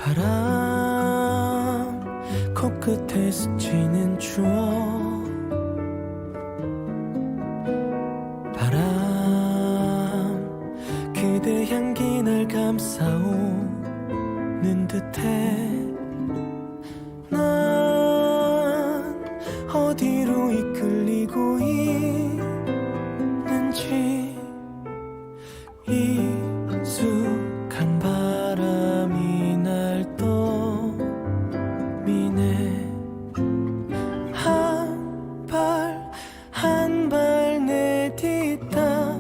바람 코끝에 스치는 추억 바람 그대 향기 날 감싸오는 듯해 난 어디로 이끌리고 있는지 익숙한 바람이 날 떠미네 한 발 한 발 내딛다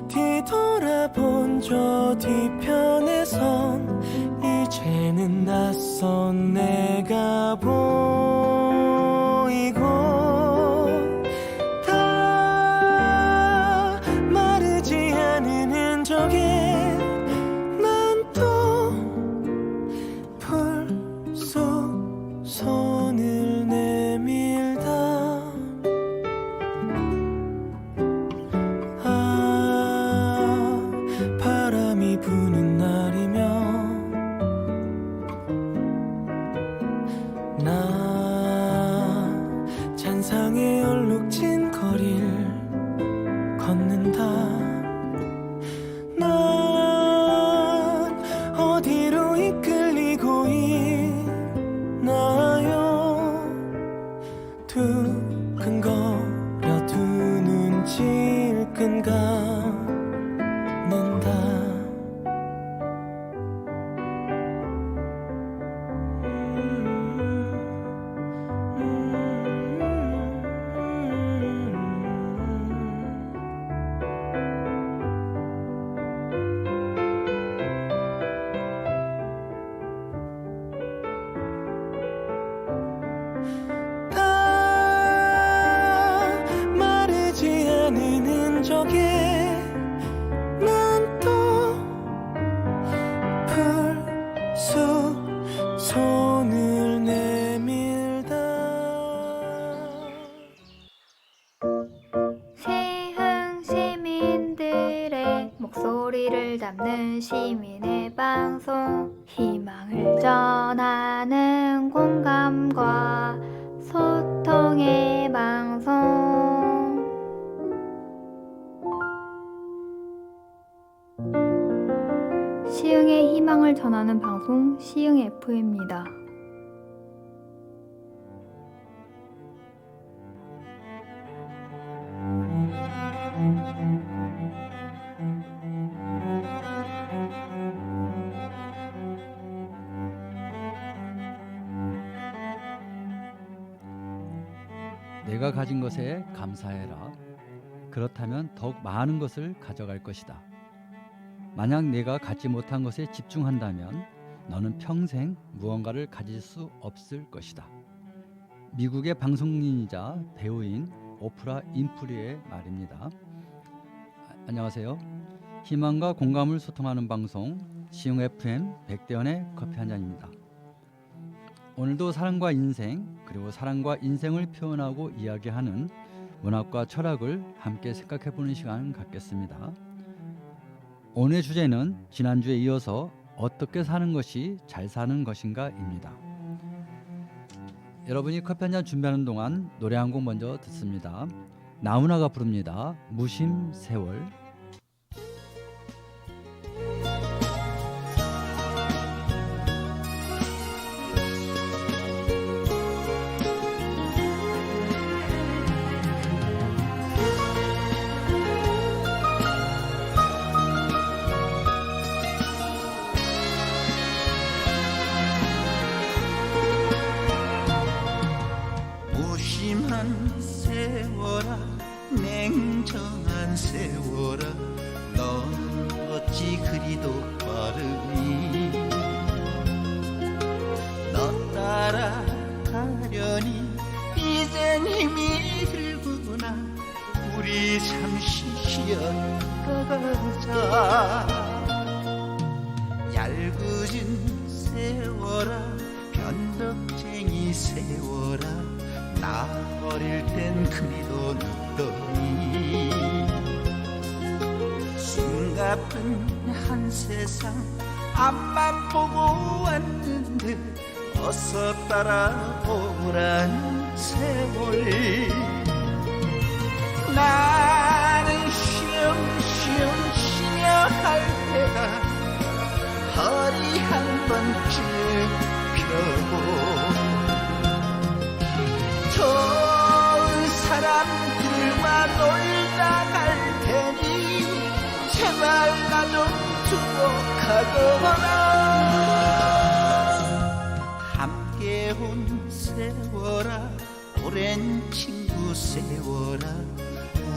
뒤돌아본 저 뒤편에선 이제는 낯선 내가 보이고 다 마르지 않은 흔적에 난 또 불쑥 손을 내밀다 바람이 부는 날이면 나 잔상의 얼룩진 거리를 걷는다 난 어디로 이끌리고 있나요 두근거려 두 눈 질끈 감는다 마르지 않은 흔적에 난 또 불쑥 손을 내밀다 세흥 시민들의 목소리를 담는 시민의 방송 희망을 전하는 공감과 소통의 방송 시흥의 희망을 전하는 방송 시흥 FM입니다. 내가 가진 것에 감사해라. 그렇다면 더욱 많은 것을 가져갈 것이다. 만약 내가 갖지 못한 것에 집중한다면 너는 평생 무언가를 가질 수 없을 것이다. 미국의 방송인이자 배우인 오프라 윈프리의 말입니다. 안녕하세요. 희망과 공감을 소통하는 방송 시흥 FM 백대현의 커피 한 잔입니다. 오늘도 사랑과 인생 그리고 사랑과 인생을 표현하고 이야기하는 문학과 철학을 함께 생각해보는 시간 갖겠습니다. 오늘의 주제는 지난주에 이어서 어떻게 사는 것이 잘 사는 것인가 입니다. 여러분이 커피 한 잔 준비하는 동안 노래 한 곡 먼저 듣습니다. 나훈아가 부릅니다. 무심세월. 무심한 세월아 냉정한 세월아 넌 어찌 그리도 빠르니 너 따라가려니 이젠 힘이 들구나 우리 잠시 쉬어가자 얄궂은 세월아 변덕쟁이 세월아 나 어릴 땐 그리도 늦더니 숨가쁜 한 세상 앞만 보고 왔는데 같은데 어서 따라오라는 세월. 나는 쉬엄쉬엄 쉬며 할 때가 허리 한 번쯤 펴고 좋은 사람들과 놀다 갈 테니 제발 나 좀 두고 가거라. 함께 온 세월아 오랜 친구 세월아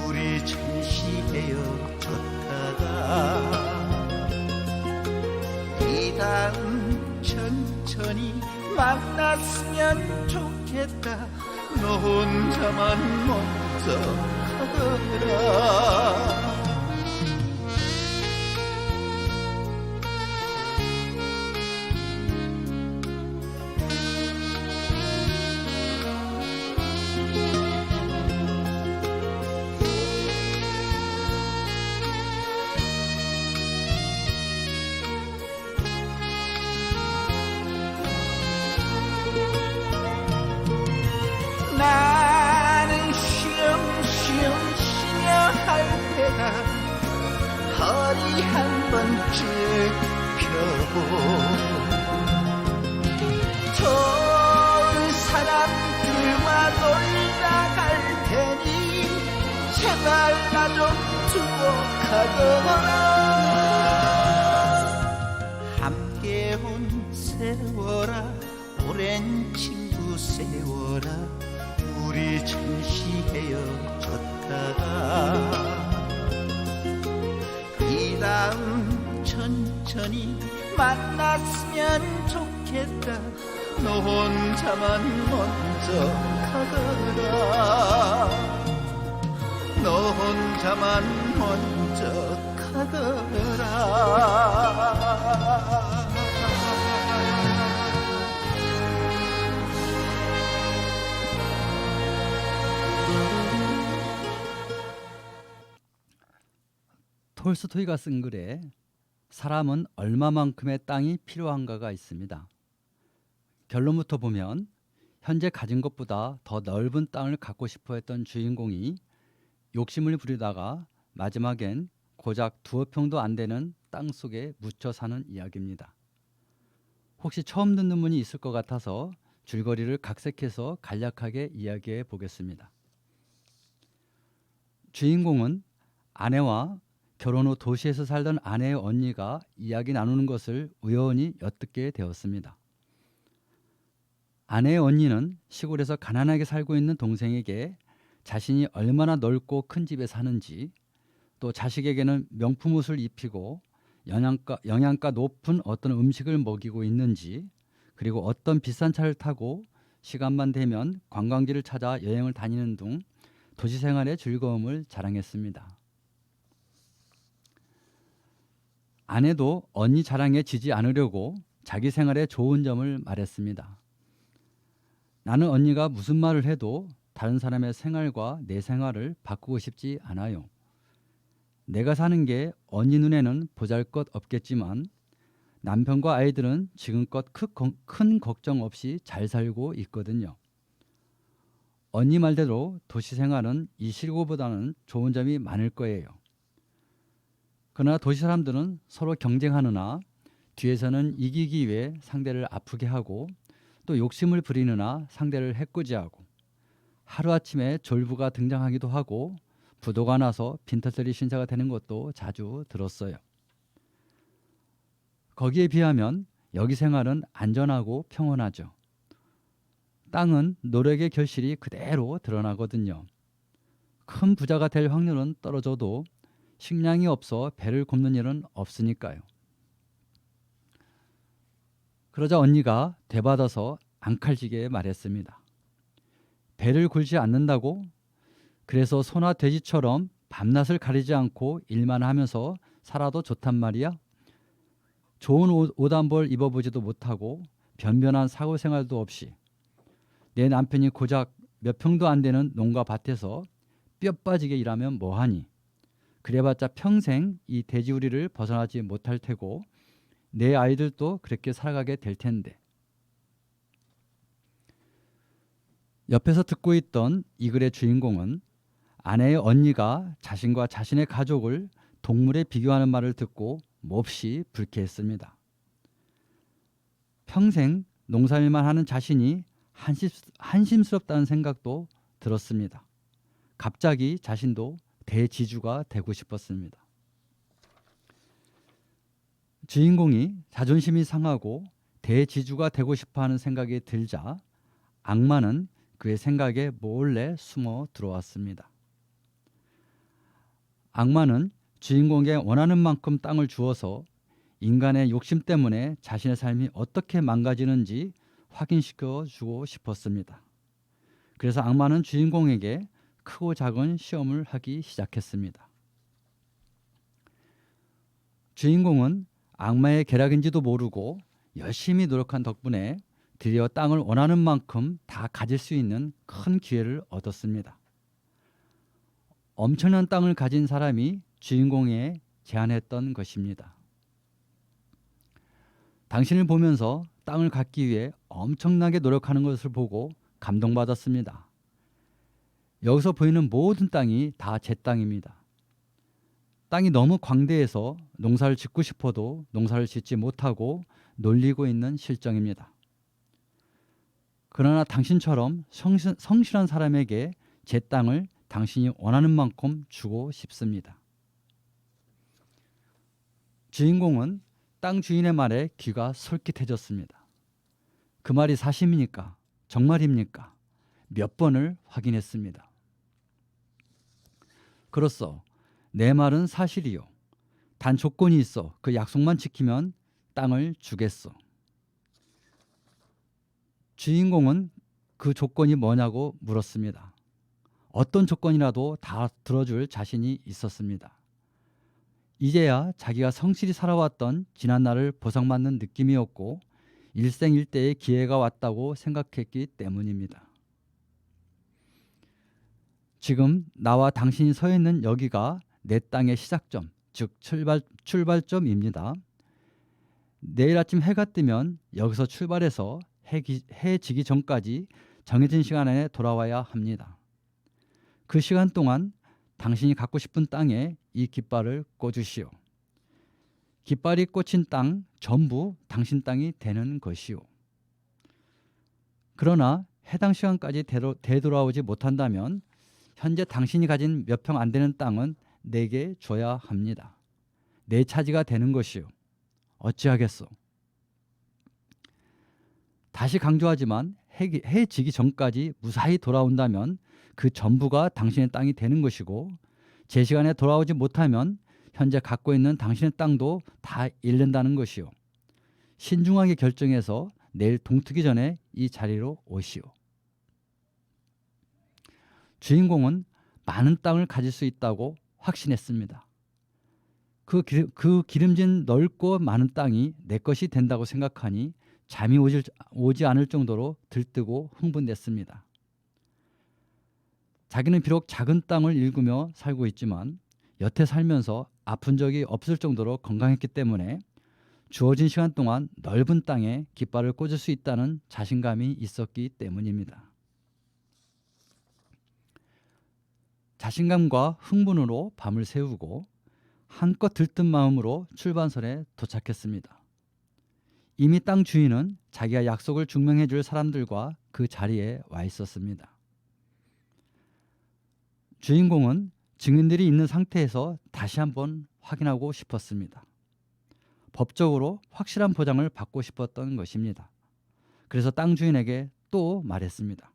우리 잠시 헤어졌다가 이 다음 천천히 만났으면 좋겠다. 너 혼자만 먼저 가거라. 나는 쉬엄쉬엄 쉬며 할 때가 허리 한 번쯤 펴고 좋은 사람들과 놀다 갈 테니 제발 나 좀 두고 가거라. 함께 온 세월아 오랜 친구 세월아 우리 잠시 헤어졌다가 이 다음 천천히 만났으면 좋겠다. 너 혼자만 먼저 가거라. 너 혼자만 먼저 가거라. 톨스토이가 쓴 글에 사람은 얼마만큼의 땅이 필요한가가 있습니다. 결론부터 보면 현재 가진 것보다 더 넓은 땅을 갖고 싶어 했던 주인공이 욕심을 부리다가 마지막엔 고작 2평도 안 되는 땅 속에 묻혀 사는 이야기입니다. 혹시 처음 듣는 분이 있을 것 같아서 줄거리를 각색해서 간략하게 이야기해 보겠습니다. 주인공은 아내와 결혼 후 도시에서 살던 아내의 언니가 이야기 나누는 것을 우연히 엿듣게 되었습니다. 아내의 언니는 시골에서 가난하게 살고 있는 동생에게 자신이 얼마나 넓고 큰 집에 사는지, 또 자식에게는 명품 옷을 입히고 영양가 높은 어떤 음식을 먹이고 있는지, 그리고 어떤 비싼 차를 타고 시간만 되면 관광지를 찾아 여행을 다니는 등 도시 생활의 즐거움을 자랑했습니다. 아내도 언니 자랑에 지지 않으려고 자기 생활의 좋은 점을 말했습니다. 나는 언니가 무슨 말을 해도 다른 사람의 생활과 내 생활을 바꾸고 싶지 않아요. 내가 사는 게 언니 눈에는 보잘것없겠지만 남편과 아이들은 지금껏 큰 걱정 없이 잘 살고 있거든요. 언니 말대로 도시 생활은 이 시골보다는 좋은 점이 많을 거예요. 그러나 도시 사람들은 서로 경쟁하느나 뒤에서는 이기기 위해 상대를 아프게 하고 또 욕심을 부리느나 상대를 해코지하고 하루아침에 졸부가 등장하기도 하고 부도가 나서 빈털터리 신세가 되는 것도 자주 들었어요. 거기에 비하면 여기 생활은 안전하고 평온하죠. 땅은 노력의 결실이 그대로 드러나거든요. 큰 부자가 될 확률은 떨어져도 식량이 없어 배를 굽는 일은 없으니까요. 그러자 언니가 되받아서 앙칼지게 말했습니다. 배를 굴지 않는다고? 그래서 소나 돼지처럼 밤낮을 가리지 않고 일만 하면서 살아도 좋단 말이야? 좋은 옷 한 벌 입어보지도 못하고 변변한 사고생활도 없이 내 남편이 고작 몇 평도 안 되는 농가 밭에서 뼈 빠지게 일하면 뭐하니? 그래봤자 평생 이 돼지우리를 벗어나지 못할 테고 내 아이들도 그렇게 살아가게 될 텐데 옆에서 듣고 있던 이 글의 주인공은 아내의 언니가 자신과 자신의 가족을 동물에 비교하는 말을 듣고 몹시 불쾌했습니다. 평생 농사일만 하는 자신이 한심스럽다는 생각도 들었습니다. 갑자기 자신도 대지주가 되고 싶었습니다. 주인공이 자존심이 상하고 대지주가 되고 싶어하는 생각이 들자 악마는 그의 생각에 몰래 숨어 들어왔습니다. 악마는 주인공에게 원하는 만큼 땅을 주어서 인간의 욕심 때문에 자신의 삶이 어떻게 망가지는지 확인시켜 주고 싶었습니다. 그래서 악마는 주인공에게 크고 작은 시험을 하기 시작했습니다. 주인공은 악마의 계략인지도 모르고 열심히 노력한 덕분에 드디어 땅을 원하는 만큼 다 가질 수 있는 큰 기회를 얻었습니다. 엄청난 땅을 가진 사람이 주인공에 제안했던 것입니다. 당신을 보면서 땅을 갖기 위해 엄청나게 노력하는 것을 보고 감동받았습니다. 여기서 보이는 모든 땅이 다 제 땅입니다. 땅이 너무 광대해서 농사를 짓고 싶어도 농사를 짓지 못하고 놀리고 있는 실정입니다. 그러나 당신처럼 성실한 사람에게 제 땅을 당신이 원하는 만큼 주고 싶습니다. 주인공은 땅 주인의 말에 귀가 솔깃해졌습니다. 그 말이 사실입니까? 정말입니까? 몇 번을 확인했습니다. 그렇소. 내 말은 사실이요. 단 조건이 있어. 그 약속만 지키면 땅을 주겠소. 주인공은 그 조건이 뭐냐고 물었습니다. 어떤 조건이라도 다 들어줄 자신이 있었습니다. 이제야 자기가 성실히 살아왔던 지난날을 보상받는 느낌이었고 일생일대의 기회가 왔다고 생각했기 때문입니다. 지금 나와 당신이 서 있는 여기가 내 땅의 시작점, 즉 출발점입니다. 내일 아침 해가 뜨면 여기서 출발해서 해 지기 전까지 정해진 시간 안에 돌아와야 합니다. 그 시간 동안 당신이 갖고 싶은 땅에 이 깃발을 꽂으시오. 깃발이 꽂힌 땅 전부 당신 땅이 되는 것이오. 그러나 해당 시간까지 되돌아오지 못한다면 현재 당신이 가진 몇 평 안 되는 땅은 내게 줘야 합니다. 내 차지가 되는 것이오. 어찌하겠소? 다시 강조하지만 해 지기 전까지 무사히 돌아온다면 그 전부가 당신의 땅이 되는 것이고 제 시간에 돌아오지 못하면 현재 갖고 있는 당신의 땅도 다 잃는다는 것이오. 신중하게 결정해서 내일 동트기 전에 이 자리로 오시오. 주인공은 많은 땅을 가질 수 있다고 확신했습니다. 그 기름진 넓고 많은 땅이 내 것이 된다고 생각하니 잠이 오지 않을 정도로 들뜨고 흥분됐습니다. 자기는 비록 작은 땅을 일구며 살고 있지만 여태 살면서 아픈 적이 없을 정도로 건강했기 때문에 주어진 시간 동안 넓은 땅에 깃발을 꽂을 수 있다는 자신감이 있었기 때문입니다. 자신감과 흥분으로 밤을 새우고 한껏 들뜬 마음으로 출발선에 도착했습니다. 이미 땅 주인은 자기가 약속을 증명해 줄 사람들과 그 자리에 와 있었습니다. 주인공은 증인들이 있는 상태에서 다시 한번 확인하고 싶었습니다. 법적으로 확실한 보장을 받고 싶었던 것입니다. 그래서 땅 주인에게 또 말했습니다.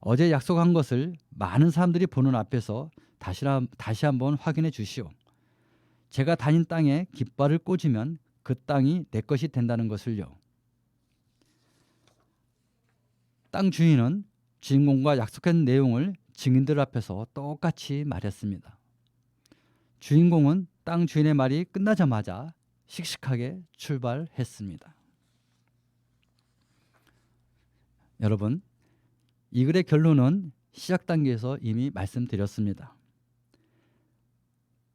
어제 약속한 것을 많은 사람들이 보는 앞에서 다시 한번 확인해 주시오. 제가 다닌 땅에 깃발을 꽂으면 그 땅이 내 것이 된다는 것을요. 땅 주인은 주인공과 약속한 내용을 증인들 앞에서 똑같이 말했습니다. 주인공은 땅 주인의 말이 끝나자마자 씩씩하게 출발했습니다. 여러분, 이 글의 결론은 시작 단계에서 이미 말씀드렸습니다.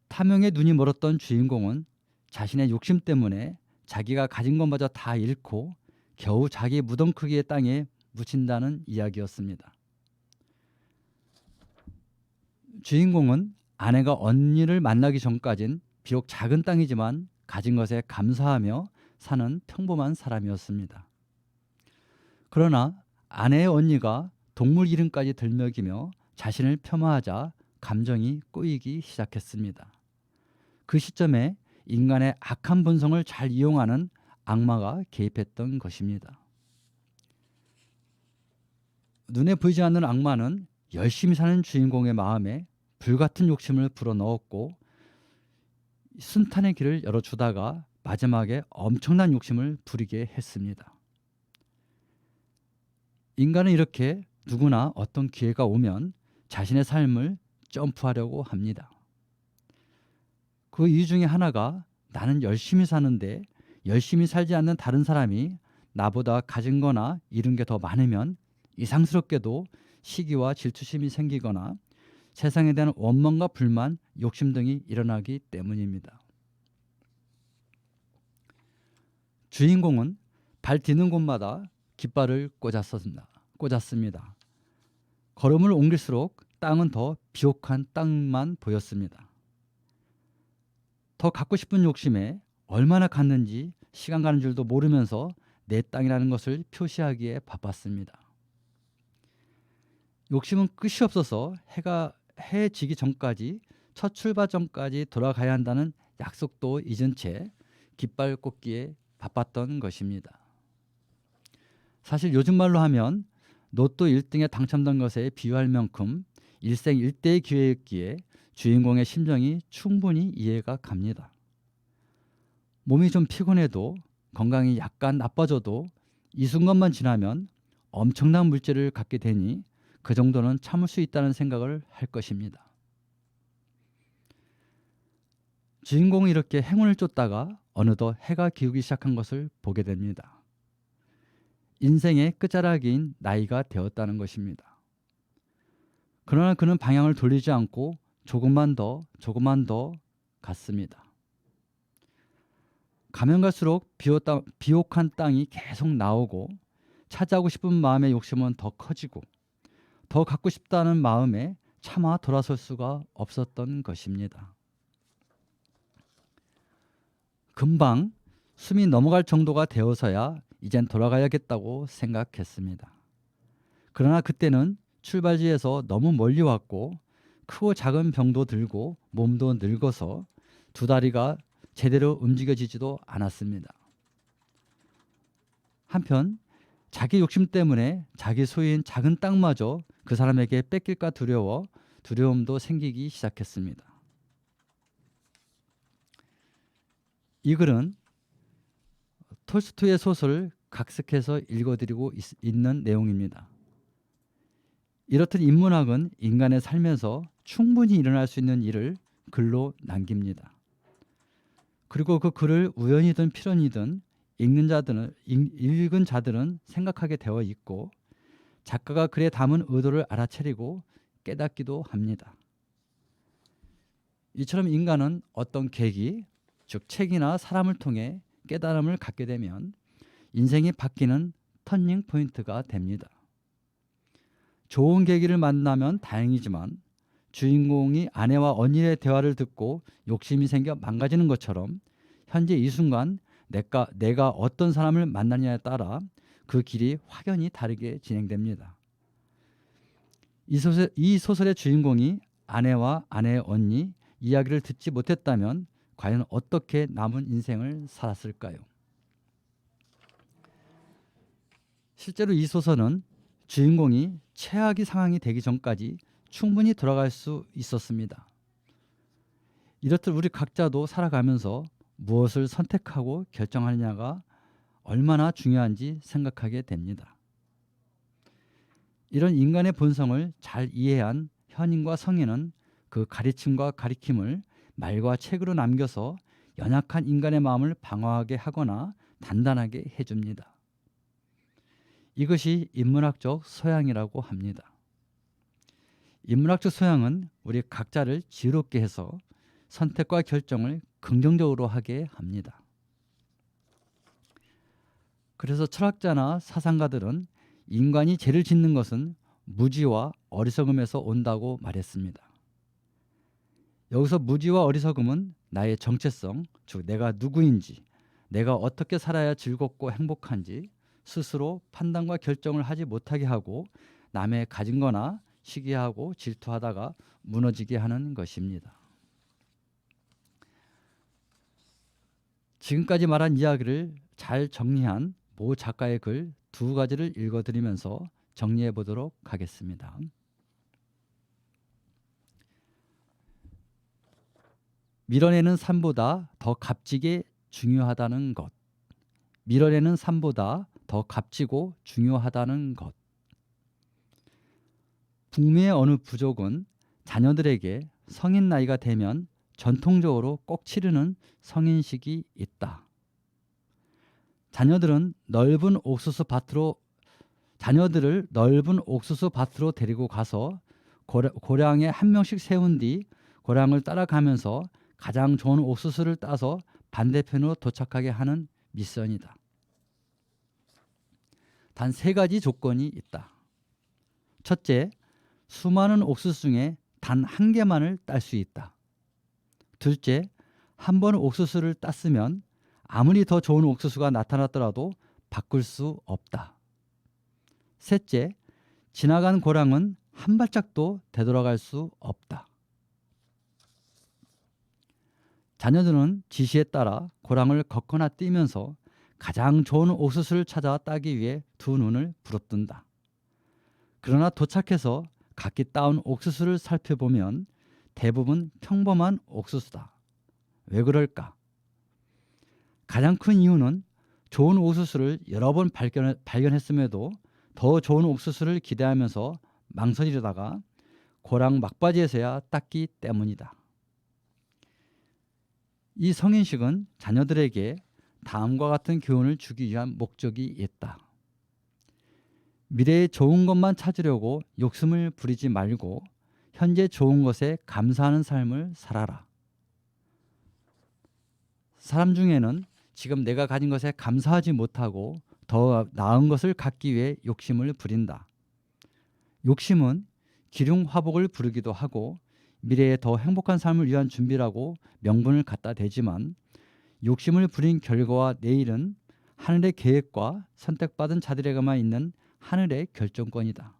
탐욕에 눈이 멀었던 주인공은 자신의 욕심 때문에 자기가 가진 것마저 다 잃고 겨우 자기 무덤 크기의 땅에 묻힌다는 이야기였습니다. 주인공은 아내가 언니를 만나기 전까진 비록 작은 땅이지만 가진 것에 감사하며 사는 평범한 사람이었습니다. 그러나 아내의 언니가 동물 이름까지 들먹이며 자신을 폄하하자 감정이 꼬이기 시작했습니다. 그 시점에 인간의 악한 본성을 잘 이용하는 악마가 개입했던 것입니다. 눈에 보이지 않는 악마는 열심히 사는 주인공의 마음에 불같은 욕심을 불어넣었고 순탄의 길을 열어주다가 마지막에 엄청난 욕심을 부리게 했습니다. 인간은 이렇게 누구나 어떤 기회가 오면 자신의 삶을 점프하려고 합니다. 그 이유 중에 하나가 나는 열심히 사는데 열심히 살지 않는 다른 사람이 나보다 가진 거나 잃은 게 더 많으면 이상스럽게도 시기와 질투심이 생기거나 세상에 대한 원망과 불만, 욕심 등이 일어나기 때문입니다. 주인공은 발 디는 곳마다 깃발을 꽂았습니다. 걸음을 옮길수록 땅은 더 비옥한 땅만 보였습니다. 더 갖고 싶은 욕심에 얼마나 갔는지 시간 가는 줄도 모르면서 내 땅이라는 것을 표시하기에 바빴습니다. 욕심은 끝이 없어서 해 지기 전까지 첫 출발 전까지 돌아가야 한다는 약속도 잊은 채 깃발 꽂기에 바빴던 것입니다. 사실 요즘 말로 하면 로또 1등에 당첨된 것에 비유할 만큼 일생 일대의 기회였기에 주인공의 심정이 충분히 이해가 갑니다. 몸이 좀 피곤해도 건강이 약간 나빠져도 이 순간만 지나면 엄청난 물질을 갖게 되니 그 정도는 참을 수 있다는 생각을 할 것입니다. 주인공이 이렇게 행운을 쫓다가 어느덧 해가 기우기 시작한 것을 보게 됩니다. 인생의 끝자락인 나이가 되었다는 것입니다. 그러나 그는 방향을 돌리지 않고 조금만 더 갔습니다. 가면 갈수록 비옥한 땅이 계속 나오고 차지하고 싶은 마음의 욕심은 더 커지고 더 갖고 싶다는 마음에 차마 돌아설 수가 없었던 것입니다. 금방 숨이 넘어갈 정도가 되어서야 이젠 돌아가야겠다고 생각했습니다. 그러나 그때는 출발지에서 너무 멀리 왔고 크고 작은 병도 들고 몸도 늙어서 두 다리가 제대로 움직여지지도 않았습니다. 한편 자기 욕심 때문에 자기 소유인 작은 땅마저 그 사람에게 뺏길까 두려움도 생기기 시작했습니다. 이 글은 톨스토이의 소설을 각색해서 읽어드리고 있는 내용입니다. 이렇듯 인문학은 인간의 삶에서 충분히 일어날 수 있는 일을 글로 남깁니다. 그리고 그 글을 우연이든 필연이든 읽은 자들은 생각하게 되어 있고 작가가 글에 담은 의도를 알아차리고 깨닫기도 합니다. 이처럼 인간은 어떤 계기, 즉 책이나 사람을 통해 깨달음을 갖게 되면 인생이 바뀌는 터닝 포인트가 됩니다. 좋은 계기를 만나면 다행이지만 주인공이 아내와 언니의 대화를 듣고 욕심이 생겨 망가지는 것처럼 현재 이 순간 내가 어떤 사람을 만나냐에 따라 그 길이 확연히 다르게 진행됩니다. 이 소설의 주인공이 아내와 아내의 언니 이야기를 듣지 못했다면 과연 어떻게 남은 인생을 살았을까요? 실제로 이 소설은 주인공이 최악의 상황이 되기 전까지 충분히 돌아갈 수 있었습니다. 이렇듯 우리 각자도 살아가면서 무엇을 선택하고 결정하느냐가 얼마나 중요한지 생각하게 됩니다. 이런 인간의 본성을 잘 이해한 현인과 성인은 그 가르침과 가리킴을 말과 책으로 남겨서 연약한 인간의 마음을 방어하게 하거나 단단하게 해줍니다. 이것이 인문학적 소양이라고 합니다. 인문학적 소양은 우리 각자를 지혜롭게 해서 선택과 결정을 긍정적으로 하게 합니다. 그래서 철학자나 사상가들은 인간이 죄를 짓는 것은 무지와 어리석음에서 온다고 말했습니다. 여기서 무지와 어리석음은 나의 정체성, 즉 내가 누구인지, 내가 어떻게 살아야 즐겁고 행복한지 스스로 판단과 결정을 하지 못하게 하고 남의 가진 거나 시기하고 질투하다가 무너지게 하는 것입니다. 지금까지 말한 이야기를 잘 정리한 모 작가의 글 2가지를 읽어드리면서 정리해 보도록 하겠습니다. 밀어내는 삶보다 더 값지게 중요하다는 것. 밀어내는 삶보다 더 값지고 중요하다는 것. 북미의 어느 부족은 자녀들에게 성인 나이가 되면 전통적으로 꼭 치르는 성인식이 있다. 자녀들을 넓은 옥수수 밭으로 데리고 가서 고량에 한 명씩 세운 뒤 고량을 따라가면서 가장 좋은 옥수수를 따서 반대편으로 도착하게 하는 미션이다. 단 3가지 조건이 있다. 첫째, 수많은 옥수수 중에 단 1개만을 딸 수 있다. 둘째, 한 번 옥수수를 땄으면 아무리 더 좋은 옥수수가 나타났더라도 바꿀 수 없다. 셋째, 지나간 고랑은 한 발짝도 되돌아갈 수 없다. 자녀들은 지시에 따라 고랑을 걷거나 뛰면서 가장 좋은 옥수수를 찾아 따기 위해 두 눈을 부릅뜬다. 그러나 도착해서 각기 따온 옥수수를 살펴보면 대부분 평범한 옥수수다. 왜 그럴까? 가장 큰 이유는 좋은 옥수수를 여러 번 발견했음에도 더 좋은 옥수수를 기대하면서 망설이려다가 고랑 막바지에서야 땄기 때문이다. 이 성인식은 자녀들에게 다음과 같은 교훈을 주기 위한 목적이 있다. 미래의 좋은 것만 찾으려고 욕심을 부리지 말고 현재 좋은 것에 감사하는 삶을 살아라. 사람 중에는 지금 내가 가진 것에 감사하지 못하고 더 나은 것을 갖기 위해 욕심을 부린다. 욕심은 기륭화복을 부르기도 하고 미래에 더 행복한 삶을 위한 준비라고 명분을 갖다 대지만 욕심을 부린 결과와 내일은 하늘의 계획과 선택받은 자들에게만 있는 하늘의 결정권이다.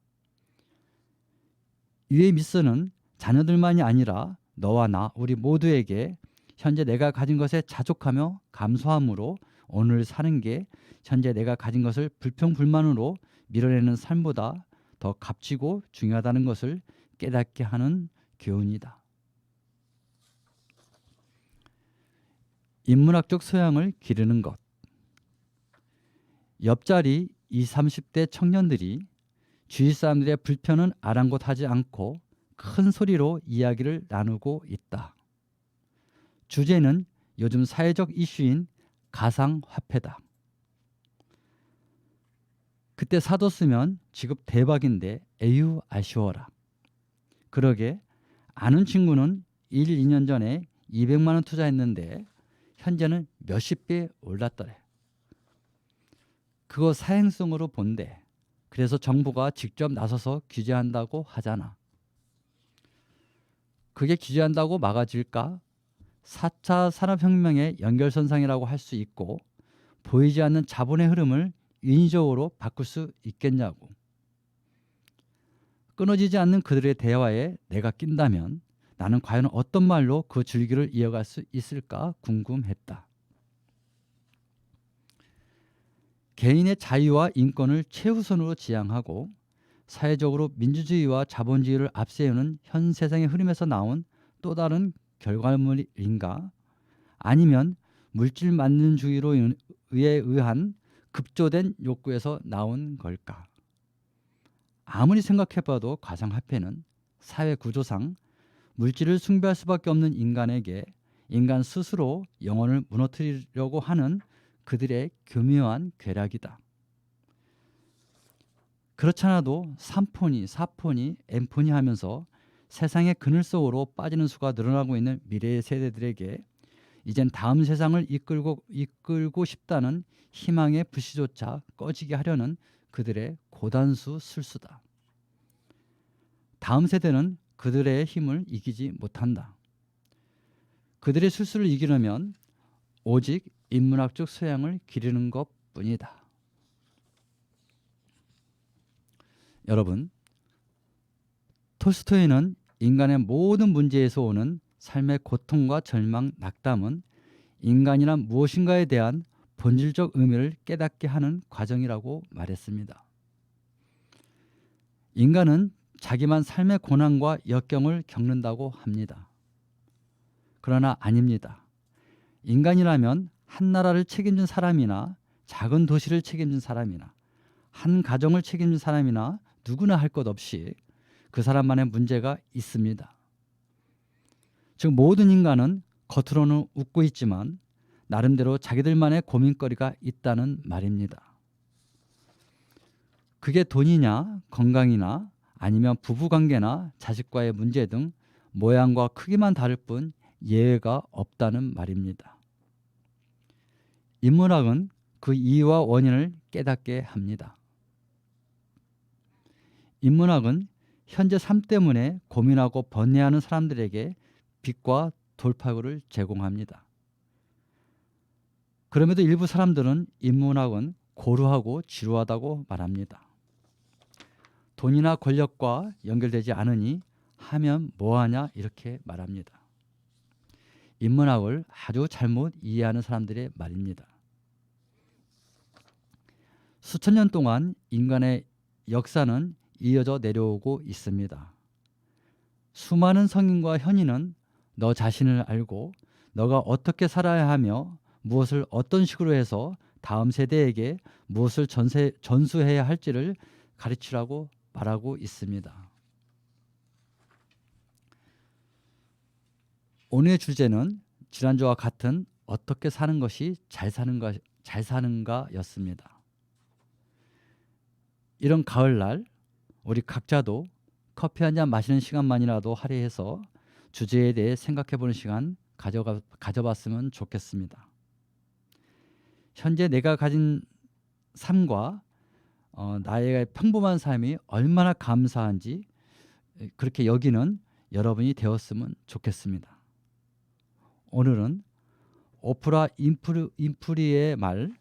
이의 미션은 자녀들만이 아니라 너와 나 우리 모두에게 현재 내가 가진 것에 자족하며 감사함으로 오늘 사는 게 현재 내가 가진 것을 불평불만으로 밀어내는 삶보다 더 값지고 중요하다는 것을 깨닫게 하는 교훈이다. 인문학적 소양을 기르는 것. 옆자리 20, 30대 청년들이 주위 사람들의 불편은 아랑곳하지 않고 큰 소리로 이야기를 나누고 있다. 주제는 요즘 사회적 이슈인 가상화폐다. 그때 사도 쓰면 지급 대박인데 에휴 아쉬워라. 그러게 아는 친구는 1, 2년 전에 200만 원 투자했는데 현재는 몇십 배 올랐더래. 그거 사행성으로 본대. 그래서 정부가 직접 나서서 규제한다고 하잖아. 그게 규제한다고 막아질까? 4차 산업혁명의 연결선상이라고 할 수 있고 보이지 않는 자본의 흐름을 인위적으로 바꿀 수 있겠냐고. 끊어지지 않는 그들의 대화에 내가 낀다면 나는 과연 어떤 말로 그 줄기를 이어갈 수 있을까 궁금했다. 개인의 자유와 인권을 최우선으로 지향하고 사회적으로 민주주의와 자본주의를 앞세우는 현 세상의 흐름에서 나온 또 다른 결과물인가? 아니면 물질 만능주의로 의한 급조된 욕구에서 나온 걸까? 아무리 생각해봐도 가상화폐는 사회 구조상 물질을 숭배할 수밖에 없는 인간에게 인간 스스로 영혼을 무너뜨리려고 하는 그들의 교묘한 괴락이다. 그렇잖아도 3폰이, 4폰이, M폰이 하면서 세상의 그늘 속으로 빠지는 수가 늘어나고 있는 미래의 세대들에게 이젠 다음 세상을 이끌고 싶다는 희망의 불씨조차 꺼지게 하려는 그들의 고단수 술수다. 다음 세대는 그들의 힘을 이기지 못한다. 그들의 술수를 이기려면 오직 인문학적 소양을 기르는 것뿐이다. 여러분, 톨스토이는 인간의 모든 문제에서 오는 삶의 고통과 절망, 낙담은 인간이란 무엇인가에 대한 본질적 의미를 깨닫게 하는 과정이라고 말했습니다. 인간은 자기만 삶의 고난과 역경을 겪는다고 합니다. 그러나 아닙니다. 인간이라면 한 나라를 책임진 사람이나 작은 도시를 책임진 사람이나 한 가정을 책임진 사람이나 누구나 할 것 없이 그 사람만의 문제가 있습니다. 즉 모든 인간은 겉으로는 웃고 있지만 나름대로 자기들만의 고민거리가 있다는 말입니다. 그게 돈이냐, 건강이나 아니면 부부관계나 자식과의 문제 등 모양과 크기만 다를 뿐 예외가 없다는 말입니다. 인문학은 그 이유와 원인을 깨닫게 합니다. 인문학은 현재 삶 때문에 고민하고 번뇌하는 사람들에게 빛과 돌파구를 제공합니다. 그럼에도 일부 사람들은 인문학은 고루하고 지루하다고 말합니다. 돈이나 권력과 연결되지 않으니 하면 뭐하냐 이렇게 말합니다. 인문학을 아주 잘못 이해하는 사람들의 말입니다. 수천 년 동안 인간의 역사는 이어져 내려오고 있습니다. 수많은 성인과 현인은 너 자신을 알고 너가 어떻게 살아야 하며 무엇을 어떤 식으로 해서 다음 세대에게 무엇을 전수해야 할지를 가르치라고 말하고 있습니다. 오늘의 주제는 지난주와 같은 어떻게 사는 것이 잘 사는가였습니다. 이런 가을날 우리 각자도 커피 한 잔 마시는 시간만이라도 할애해서 주제에 대해 생각해보는 시간 가져봤으면 좋겠습니다. 현재 내가 가진 삶과 나의 평범한 삶이 얼마나 감사한지 그렇게 여기는 여러분이 되었으면 좋겠습니다. 오늘은 오프라 인프리의 말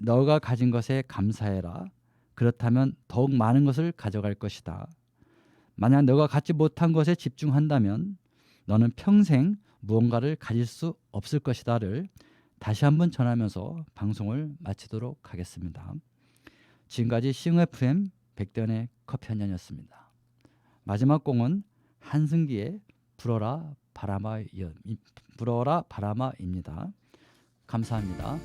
너가 가진 것에 감사해라. 그렇다면 더욱 많은 것을 가져갈 것이다. 만약 너가 갖지 못한 것에 집중한다면 너는 평생 무언가를 가질 수 없을 것이다를 다시 한번 전하면서 방송을 마치도록 하겠습니다. 지금까지 CFM 백대현의 커피 한 잔이었습니다. 마지막 곡은 한승기의 불어라 바람아입니다. 감사합니다.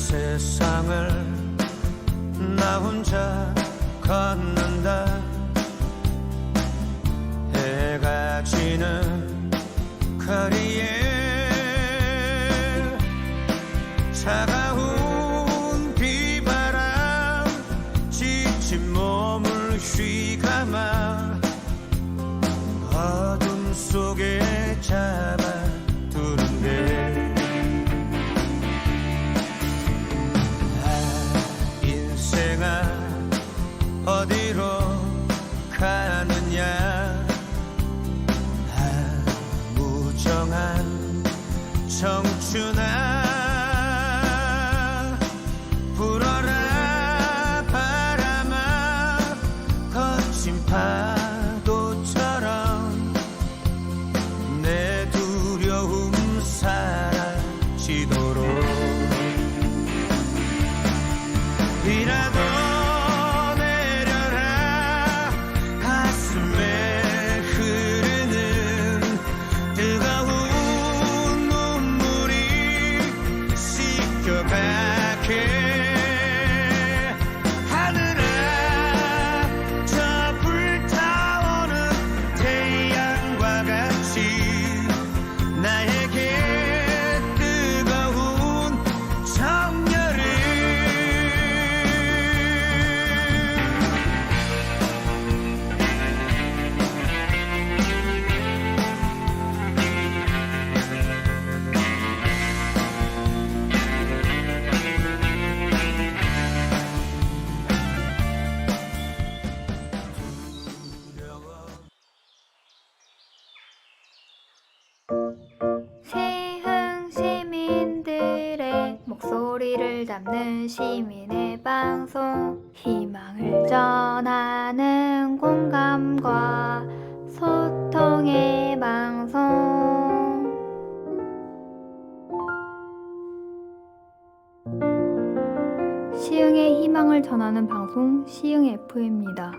세상을 나 혼자 걷는다. 해가 지는 거리에 차가운 비바람 지친 몸을 휘감아 어둠 속에 잡아두는데 어디로 가느냐 무정한 청춘아 불어라 바람아 거친 파도처럼 내 두려움 사라지도록 비라도 귀를 잡는 시민의 방송, 희망을 전하는 공감과 소통의 방송. 시흥의 희망을 전하는 방송 시흥 FM입니다.